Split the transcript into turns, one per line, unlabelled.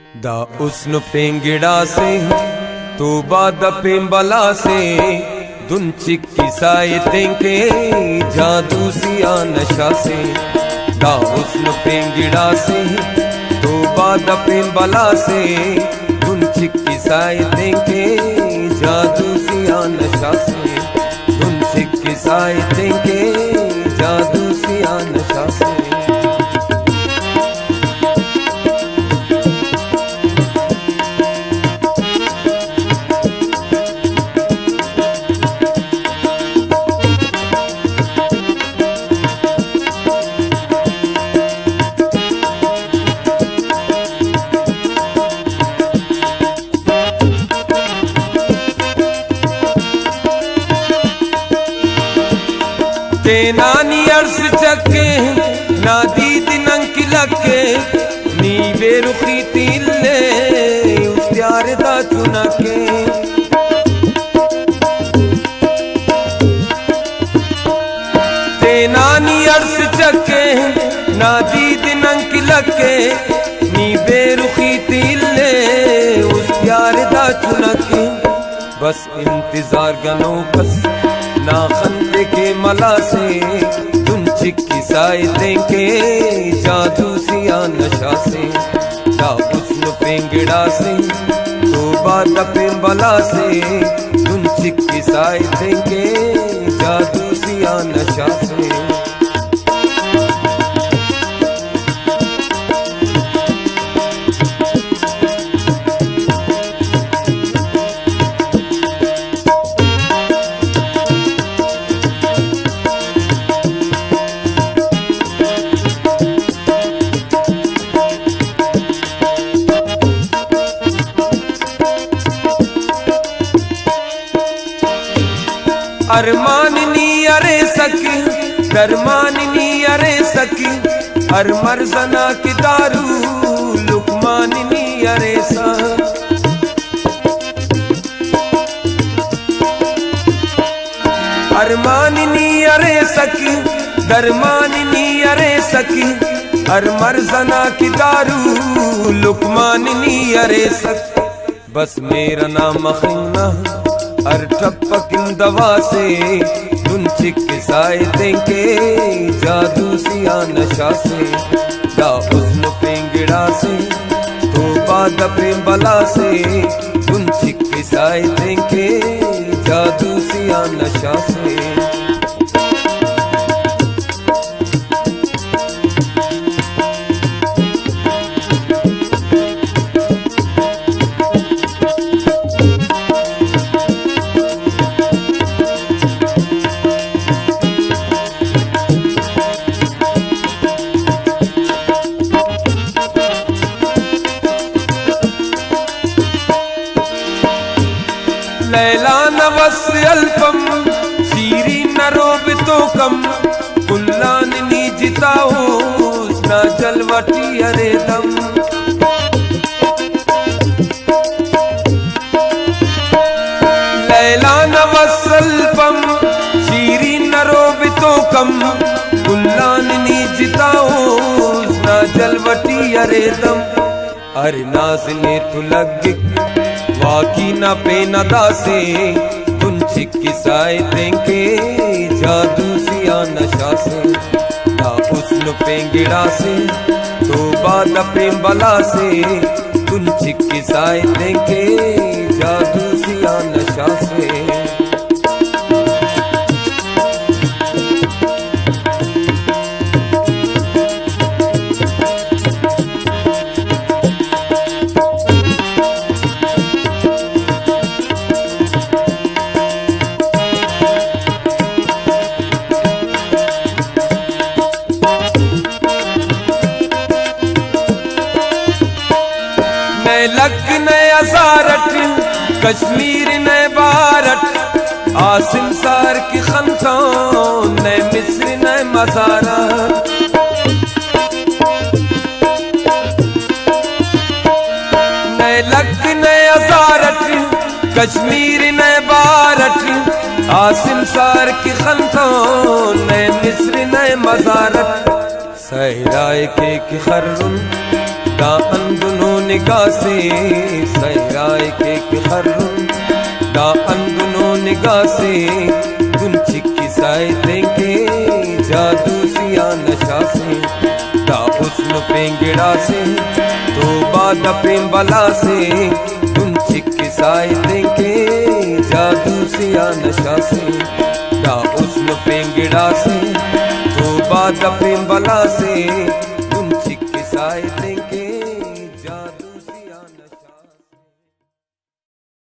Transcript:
दा उस्न पेंगिड़ा से तो बाद पेंबला से दुन चिक्की सायतें के जादू सिया नशा से। दा उस्न पेंगिड़ा से तो बाद पेंबला से दुन चिक्की सायतें के जादू सिया नशा से। दुन चिक्की सायतें के जादू सिया नशा से। नानी अर्स चके ना दीद नंकी लके नी बेरुखी तिल्ले उस प्यार दा चुना के। ते नानी अर्स चके ना दीद नंकी लके नी बेरुखी तिल्ले उस प्यार दा चुना के। बस इंतजार गनो बस ना खंदे के मला से दुन चिक्की सायतें के जादू सिया नशा से। दा उस्न पेंगिड़ा से तो बाद पेंबला से दुन चिक्की सायतें के जादू सिया नशा से। अरमाननी अरे सकी दरमाननी अरे सकी अर मर्जना की दारू लुकमाननी अरे सा। अरमाननी अरे सकी दरमाननी अरे सकी अर मर्जना की दारू लुकमाननी अरे सक। बस मेरा नाम खन्ना अर ठप्पकिन दवा से दुन चिक्की सायतें के जादू सिया नशा से। दा उस्न पेंगिड़ा से तो बाद पेंबला से दुन चिक्की सायतें के जादू सिया नशा से। लैला नवस अल्पम सीरी नरोब तो कम कुल्लान नीजिताओ ना जलवटी अरे दम। लैला नवस अल्पम सीरी नरोब तो कम कुल्लान नीजिताओ ना जलवटी अरे दम। अरे नाज़ने तु लग वाकी ना पे नदा से दुन चिक्की सायतें के जादू सिया नशा से। दा उस्न पेंगिड़ा से तो बाद पेंबला से दुन चिक्की सायतें के जादू सिया नशा से। लक ने अजारट कश्मीर ने बारट आसिम सार की खनखान ने मिस्र ने मजारा। ने लक ने अजारट कश्मीर ने बारट आसिम सार की खनखान ने मिस्र ने मजारट। सहराए के खर्रुन दा अंदुनों निगाह से सहराए के खर्रुम दा अंदुनो निगाह से दुन चिक्की साए देंगे जादू सिया नशा से दा उस्न पेंगड़ा से तो बाद पेंबला से दुन चिक्की साए देंगे जादू सिया नशा से दा उस्न पेंगड़ा से तो बाद पेंबला से दुन चिक्की साए